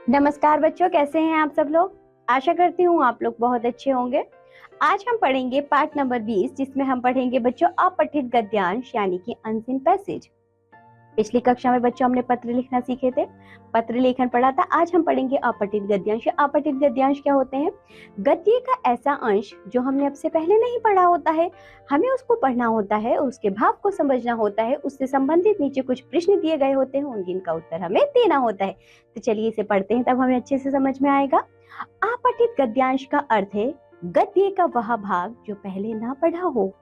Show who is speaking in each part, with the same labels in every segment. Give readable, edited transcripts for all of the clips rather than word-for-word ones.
Speaker 1: नमस्कार बच्चों, कैसे हैं आप सब लोग। आशा करती हूँ आप लोग बहुत अच्छे होंगे। आज हम पढ़ेंगे पाठ नंबर 20, जिसमें हम पढ़ेंगे बच्चों अपठित गद्यांश यानी कि अनसीन पैसेज। पिछली कक्षा में बच्चों हमने पत्र लिखना सीखे थे, पत्र लेखन पढ़ा था। आज हम पढ़ेंगे अपठित गद्यांश। अपठित गद्यांश क्या होते हैं? गद्य का ऐसा अंश जो हमने अब से पहले नहीं पढ़ा होता है, हमें उसको पढ़ना होता है और उसके भाव को समझना होता है। उससे संबंधित नीचे कुछ प्रश्न दिए गए होते हैं, जिनका उत्तर हमें देना होता है। तो चलिए इसे पढ़ते हैं, तब हमें अच्छे से समझ में आएगा। अपठित गद्यांश का अर्थ है गद्य का वह भाग जो पहले ना पढ़ा हो।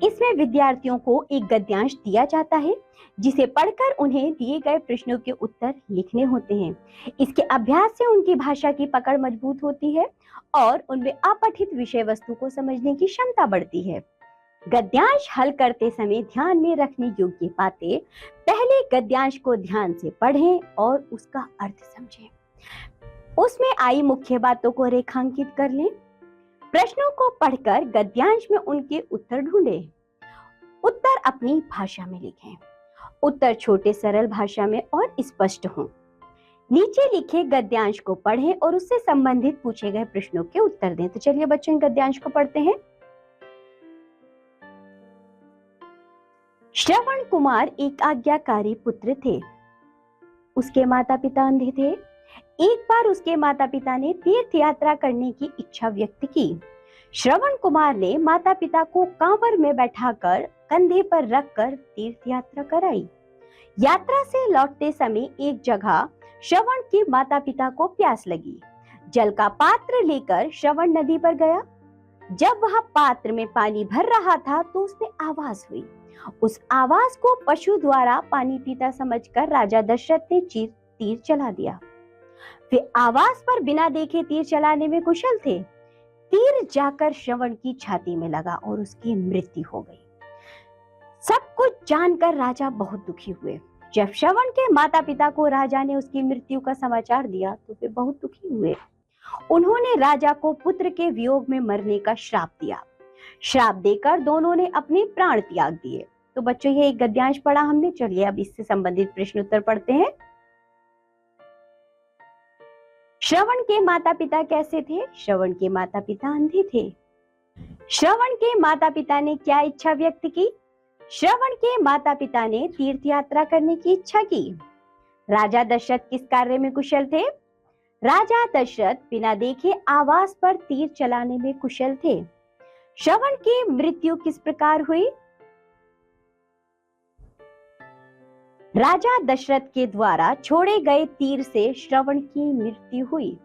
Speaker 1: इसमें विद्यार्थियों को एक गद्यांश दिया जाता है जिसे पढ़कर उन्हें दिए गए प्रश्नों के उत्तर लिखने होते हैं। इसके अभ्यास से उनकी भाषा की पकड़ मजबूत होती है और उनमें अपठित विषय वस्तु को समझने की क्षमता बढ़ती है। गद्यांश हल करते समय ध्यान में रखने योग्य बातें: पहले गद्यांश को ध्यान से पढ़ें और उसका अर्थ समझें। उसमें आई मुख्य बातों को रेखांकित कर लें। प्रश्नों को पढ़कर गद्यांश में उनके उत्तर ढूंढें। उत्तर अपनी भाषा में लिखें। उत्तर छोटे सरल भाषा में और स्पष्ट हों। नीचे लिखे गद्यांश को पढ़ें और उससे संबंधित पूछे गए प्रश्नों के उत्तर दें। तो चलिए बच्चों, इन गद्यांश को पढ़ते हैं। श्रवण कुमार एक आज्ञाकारी पुत्र थे। उसके माता पिता अंधे थे। एक बार उसके माता पिता ने तीर्थ यात्रा करने की इच्छा व्यक्त की। श्रवण कुमार ने माता पिता को कांवर में बैठाकर कंधे पर रखकर तीर्थ यात्रा कराई। यात्रा से लौटते समय एक जगह श्रवण के माता पिता को प्यास लगी। जल का पात्र लेकर श्रवण नदी पर गया। जब वह पात्र में पानी भर रहा था तो उसमें आवाज हुई। उस आवाज को पशु द्वारा पानी पीता समझकर राजा दशरथ ने तीर चला दिया। वे आवाज पर बिना देखे तीर चलाने में कुशल थे। तीर जाकर श्रवण की छाती में लगा और उसकी मृत्यु हो गई। सब कुछ जानकर राजा बहुत दुखी हुए। जब श्रवण के माता पिता को राजा ने उसकी मृत्यु का समाचार दिया तो वे बहुत दुखी हुए। उन्होंने राजा को पुत्र के वियोग में मरने का श्राप दिया। श्राप देकर दोनों ने अपने प्राण त्याग दिए। तो बच्चों, ये एक गद्यांश पढ़ा हमने। चलिए अब इससे संबंधित प्रश्न उत्तर पढ़ते हैं। श्रवण के माता पिता कैसे थे? श्रवण के माता पिता अंधे थे। श्रवण के माता पिता ने क्या इच्छा व्यक्त की? श्रवण के माता पिता ने तीर्थ यात्रा करने की इच्छा की। राजा दशरथ किस कार्य में कुशल थे? राजा दशरथ बिना देखे आवाज पर तीर चलाने में कुशल थे। श्रवण की मृत्यु किस प्रकार हुई? राजा दशरथ के द्वारा छोड़े गए तीर से श्रवण की मृत्यु हुई।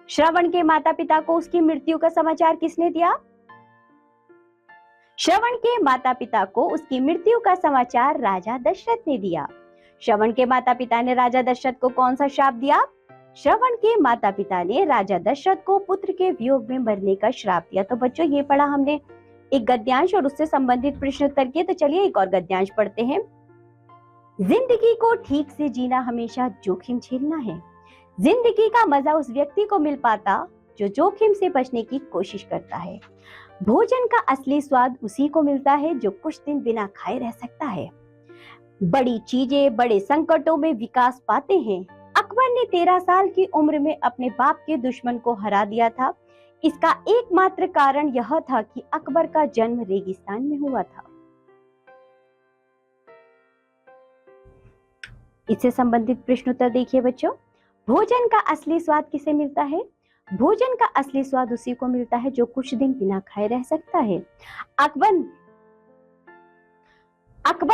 Speaker 1: श्रवण के माता पिता को उसकी मृत्यु का समाचार किसने दिया? श्रवण के माता पिता को उसकी मृत्यु का समाचार राजा दशरथ ने दिया। श्रवण के माता पिता ने राजा दशरथ को कौन सा श्राप दिया? श्रवण के माता पिता ने राजा दशरथ को पुत्र के वियोग में मरने का श्राप दिया। तो बच्चों, ये पढ़ा हमने एक गद्यांश और उससे संबंधित प्रश्न उत्तर किए। तो चलिए एक और गद्यांश पढ़ते हैं। जिंदगी को ठीक से जीना हमेशा जोखिम झेलना है। जिंदगी का मजा उस व्यक्ति को मिल पाता जो जोखिम से बचने की कोशिश करता है। भोजन का असली स्वाद उसी को मिलता है जो कुछ दिन बिना खाए रह सकता है। बड़ी चीजें बड़े संकटों में विकास पाते हैं। अकबर ने 13 साल की उम्र में अपने बाप के दुश्मन को हरा दिया था। इसका एकमात्र कारण यह था कि अकबर का जन्म रेगिस्तान में हुआ था। इससे संबंधित प्रश्न उत्तर देखिए बच्चों। भोजन का असली स्वाद किसे मिलता है? भोजन का असली स्वाद उसी को मिलता है जो कुछ दिन बिना खाए रह सकता है। अकबर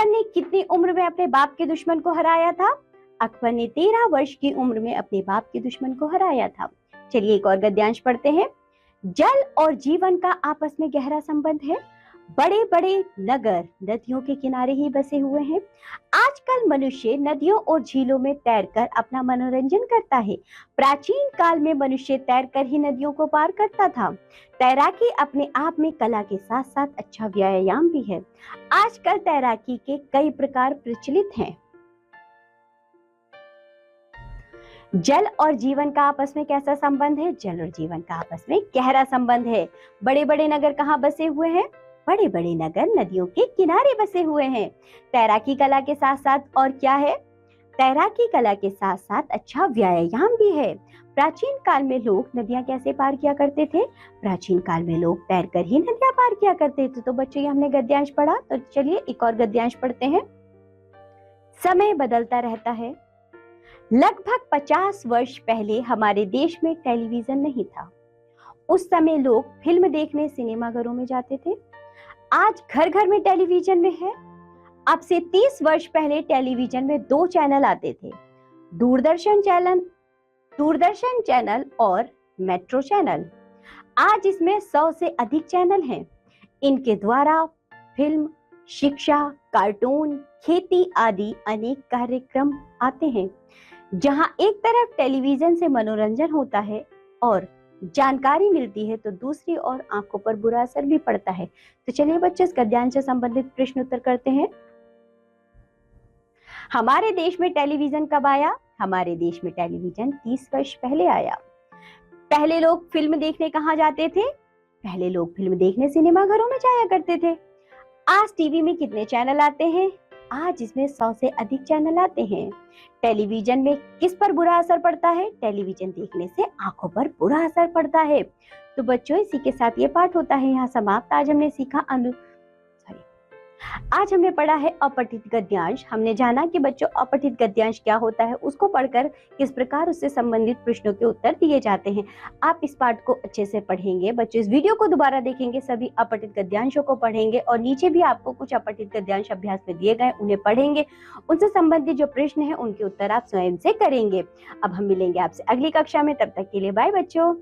Speaker 1: ने कितनी उम्र में अपने बाप के दुश्मन को हराया था? अकबर ने 13 वर्ष की उम्र में अपने बाप के दुश्मन को हराया था। चलिए एक और गद्यांश पढ़ते हैं। जल और जीवन का आपस में गहरा संबंध है। बड़े बड़े नगर नदियों के किनारे ही बसे हुए हैं। आजकल मनुष्य नदियों और झीलों में तैरकर अपना मनोरंजन करता है। प्राचीन काल में मनुष्य तैरकर ही नदियों को पार करता था। तैराकी अपने आप में कला के साथ साथ अच्छा व्यायाम भी है। आजकल तैराकी के कई प्रकार प्रचलित हैं। जल और जीवन का आपस में कैसा संबंध है? जल और जीवन का आपस में गहरा संबंध है। बड़े बड़े नगर कहाँ बसे हुए हैं? बड़े बड़े नगर नदियों के किनारे बसे हुए हैं। तैराकी कला के साथ साथ और क्या है? तैराकी कला के साथ साथ अच्छा व्यायाम भी है। प्राचीन काल में लोग नदियां कैसे पार किया करते थे? प्राचीन काल में लोग तैरकर ही नदियां पार किया करते थे। तो बच्चों, ये हमने गद्यांश पढ़ा, तो चलिए एक और गद्यांश पढ़ते हैं। समय बदलता रहता है। लगभग 50 वर्ष पहले हमारे देश में टेलीविजन नहीं था। उस समय लोग फिल्म देखने सिनेमाघरों में जाते थे। आज घर घर में टेलीविजन में है। अब से 30 वर्ष पहले टेलीविजन में 2 चैनल आते थे, दूरदर्शन चैनल और मेट्रो चैनल। आज इसमें 100 से अधिक चैनल हैं। इनके द्वारा फिल्म, शिक्षा, कार्टून, खेती आदि अनेक कार्यक्रम आते हैं। जहां एक तरफ टेलीविजन से मनोरंजन होता है और जानकारी मिलती है, तो दूसरी ओर आंखों पर बुरा असर भी पड़ता है। तो चलिए बच्चों, इस गद्यांश से संबंधित प्रश्न उत्तर करते हैं। हमारे देश में टेलीविजन कब आया? हमारे देश में टेलीविजन 30 वर्ष पहले आया। पहले लोग फिल्म देखने कहाँ जाते थे? पहले लोग फिल्म देखने सिनेमाघरों में जाया करते थे। आज टीवी में कितने चैनल आते हैं? आज इसमें 100 से अधिक चैनल आते हैं। टेलीविजन में किस पर बुरा असर पड़ता है? टेलीविजन देखने से आंखों पर बुरा असर पड़ता है। तो बच्चों, इसी के साथ ये पाठ होता है यहाँ समाप्त। आज हमने पढ़ा है अपठित गद्यांश। हमने जाना कि बच्चों अपठित गद्यांश क्या होता है, उसको पढ़कर किस प्रकार उससे संबंधित प्रश्नों के उत्तर दिए जाते हैं। आप इस पाठ को अच्छे से पढ़ेंगे बच्चों, इस वीडियो को दोबारा देखेंगे, सभी अपठित गद्यांशों को पढ़ेंगे और नीचे भी आपको कुछ अपठित गद्यांश अभ्यास में दिए गए, उन्हें पढ़ेंगे। उनसे संबंधित जो प्रश्न है उनके उत्तर आप स्वयं से करेंगे। अब हम मिलेंगे आपसे अगली कक्षा में, तब तक के लिए बाय बच्चों।